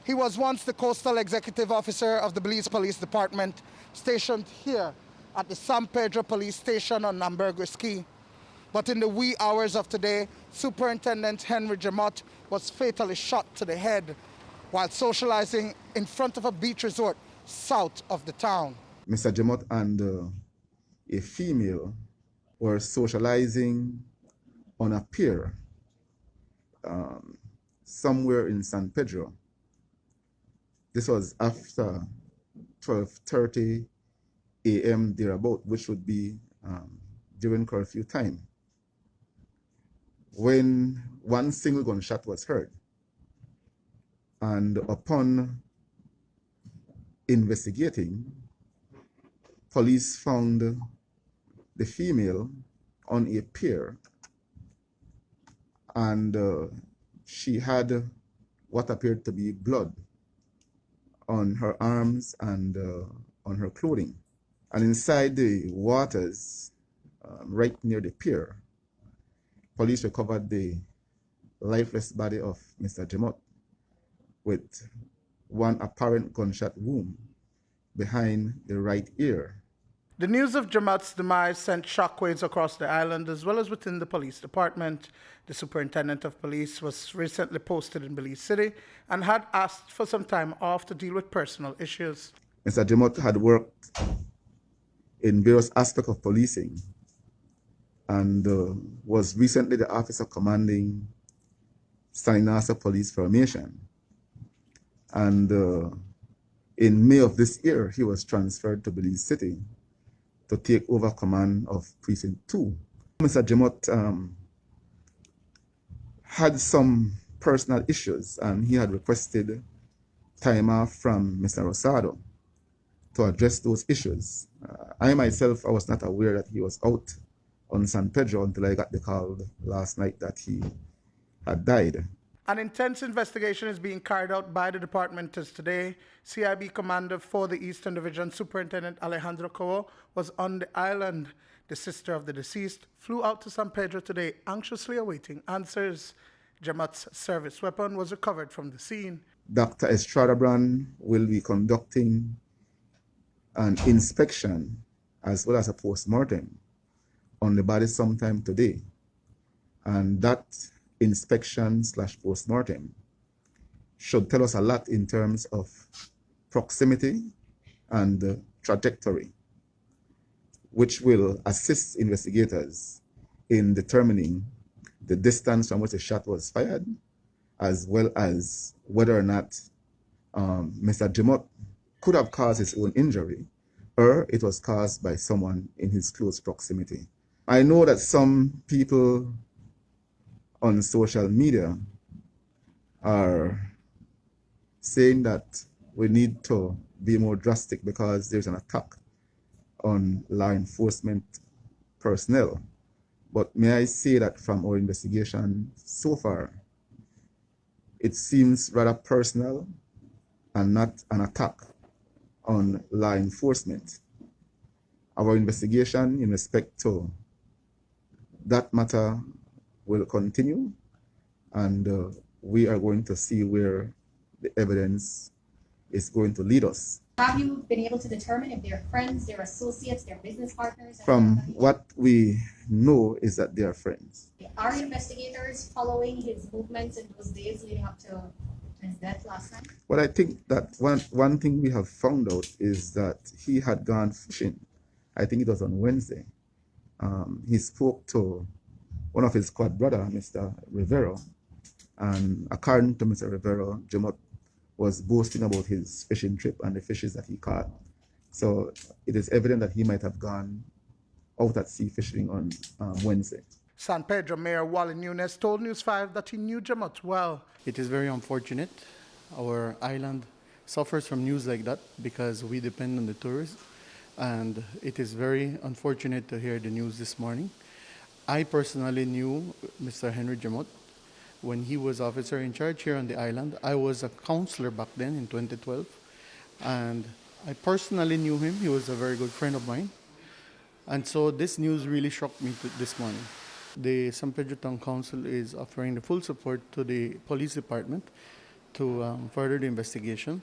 He was once the coastal executive officer of the Belize Police Department, stationed here at the San Pedro Police Station on Ambergris Key. But in the wee hours of today, Superintendent Henry Jamot was fatally shot to the head while socializing in front of a beach resort south of the town. Mr. Jamot and a female were socializing on a pier somewhere in San Pedro. This was after 12:30 a.m. thereabout, which would be during curfew time, when one single gunshot was heard. And upon investigating, police found the female on a pier, and she had what appeared to be blood on her arms and on her clothing. And inside the waters, right near the pier, police recovered the lifeless body of Mr. Jamot with one apparent gunshot wound behind the right ear. The news of Jamot's demise sent shockwaves across the island as well as within the police department. The superintendent of police was recently posted in Belize City and had asked for some time off to deal with personal issues. Mr. Jamot had worked in various aspects of policing and was recently the officer commanding Salinasa Police Formation. And in May of this year, he was transferred to Belize City to take over command of Precinct 2. Mr. Jamot had some personal issues, and he had requested time off from Mr. Rosado to address those issues. I myself, I was not aware that he was out on San Pedro until I got the call last night that he had died. An intense investigation is being carried out by the department as today. CIB Commander for the Eastern Division, Superintendent Alejandro Coe, was on the island. The sister of the deceased flew out to San Pedro today, anxiously awaiting answers. Jamot's service weapon was recovered from the scene. Dr. Estrada Brand will be conducting an inspection as well as a post-mortem on the body sometime today. And that inspection/post-mortem should tell us a lot in terms of proximity and trajectory, which will assist investigators in determining the distance from which the shot was fired, as well as whether or not Mr. Jamot could have caused his own injury or it was caused by someone in his close proximity. I know that some people on social media are saying that we need to be more drastic because there's an attack on law enforcement personnel. But may I say that from our investigation so far, it seems rather personal and not an attack on law enforcement. Our investigation in respect to that matter will continue, and we are going to see where the evidence is going to lead us. Have you been able to determine if they're friends, they're associates, they're business partners? From what we know is that they are friends. Are investigators following his movements in those days leading up to his death last night? Well, I think that one thing we have found out is that he had gone fishing. I think it was on Wednesday. He spoke to one of his squad brother, Mr. Rivero, and according to Mr. Rivero, Jamot was boasting about his fishing trip and the fishes that he caught. So it is evident that he might have gone out at sea fishing on Wednesday. San Pedro Mayor Wally Nunes told News 5 that he knew Jamot well. It is very unfortunate. Our island suffers from news like that because we depend on the tourists. And it is very unfortunate to hear the news this morning. I personally knew Mr. Henry Jamot when he was officer in charge here on the island. I was a counselor back then in 2012, and I personally knew him. He was a very good friend of mine. And so this news really shocked me this morning. The San Pedro Town Council is offering the full support to the police department to further the investigation.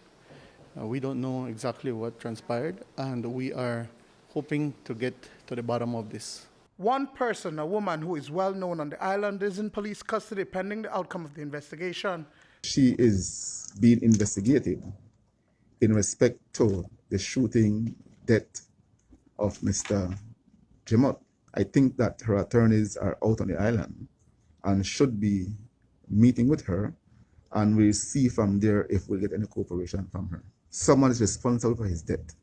We don't know exactly what transpired, and we are hoping to get to the bottom of this. One person, a woman who is well known on the island, is in police custody pending the outcome of the investigation. She is being investigated in respect to the shooting death of Mr. Jemot. I think that her attorneys are out on the island and should be meeting with her, and we'll see from there if we'll get any cooperation from her. Someone is responsible for his death.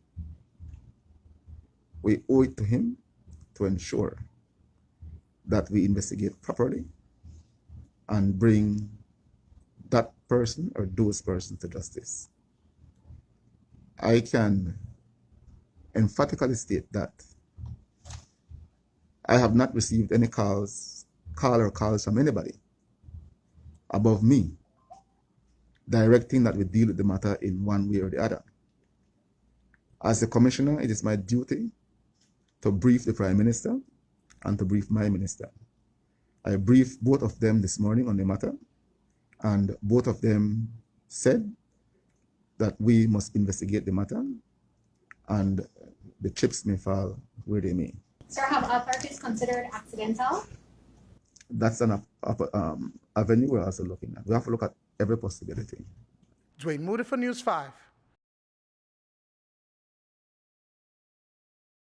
We owe it to him to ensure that we investigate properly and bring that person or those persons to justice. I can emphatically state that I have not received any calls from anybody above me directing that we deal with the matter in one way or the other. As a commissioner, it is my duty to brief the Prime Minister and to brief my minister. I briefed both of them this morning on the matter, and both of them said that we must investigate the matter and the chips may fall where they may. Sir, have authorities considered accidental? That's an avenue we're also looking at. We have to look at every possibility. Duane Moody for News 5.